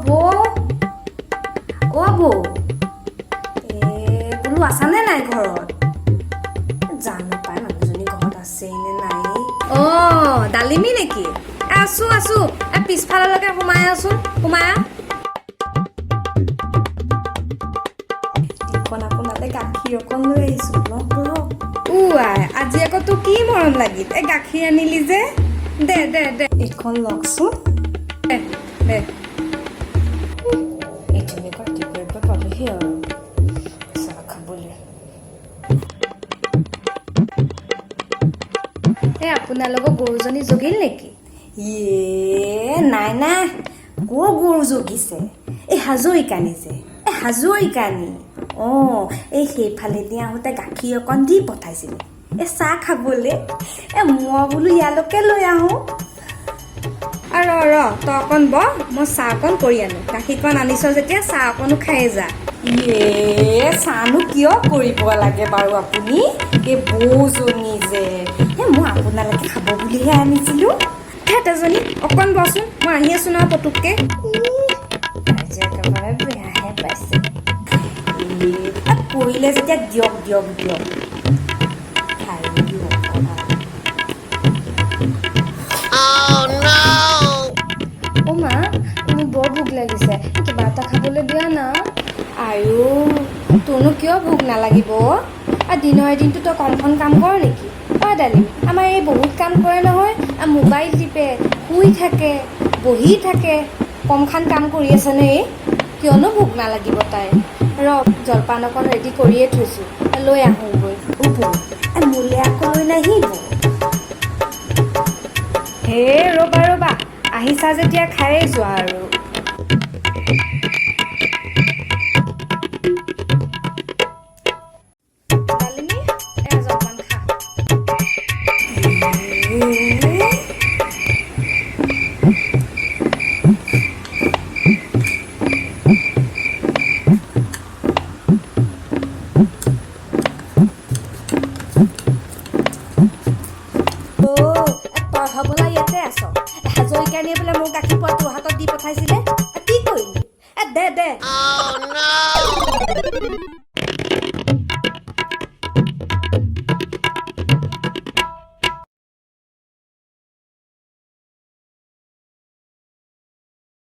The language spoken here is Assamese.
বৌ বোলো আছানে নাই ঘৰত জানো পাই মানুহজনী ঘৰত আছে নে নাই ডালিমি নেকি আছো পিছফাললৈকে সোমাই আছোন সোমাই আপোনালে গাখীৰ অকণ লৈ আহিছো আজি আকৌ তোৰ কি মৰম লাগিল এই গাখীৰ আনিলি যে দে এইখন লওকচোন দে পালেহি আৰু চাহ খাবলৈ আপোনালোকৰ গৰুজনী জগিল নেকি নাই কৰ গৰু জগিছে এই হাজৰিকানী এই সেইফালেদি আহোঁতে গাখীৰ অকণ দি পঠাইছিলে এই চাহ খাবলৈ মই বোলো ইয়ালৈকে লৈ আহোঁ ৰ তই অকণ মই চাহ অকণ কৰি আনো গাখীৰকণ আনিছ যেতিয়া চাহ অকণো খাই যা চাহনো কিয় কৰিব লাগে বাৰু আপুনি এই বৌজনী যে মই আপোনালোকে খাব বুলিহে আনিছিলোঁ তেজনী অকণ বচোন মই আহি আছোঁ নহয় পটুককৈ একেবাৰে বেয়াহে পাইছে কৰিলে যেতিয়া দিয়ক খাই দিয়ক মা মোৰ বৰ ভোক লাগিছে কিবা এটা খাবলৈ দিয়া না আৰু তোৰনো কিয় ভোক নালাগিব দিনৰ এদিনটো তই কমখন কাম কৰ নেকি ডালিম আমাৰ এই বহুত কাম কৰে নহয় মোবাইল টিপে শুই থাকে বহি থাকে কমখন কাম কৰি আছেনে এই কিয়নো ভোক নালাগিব তাই জলপান অকণ ৰেডি কৰিয়ে থৈছোঁ লৈ আহোঁগৈ মোলৈ আকৌ লৈ নাহিব ৰ'বা আহিছা যেতিয়া খায়ে যোৱা আৰু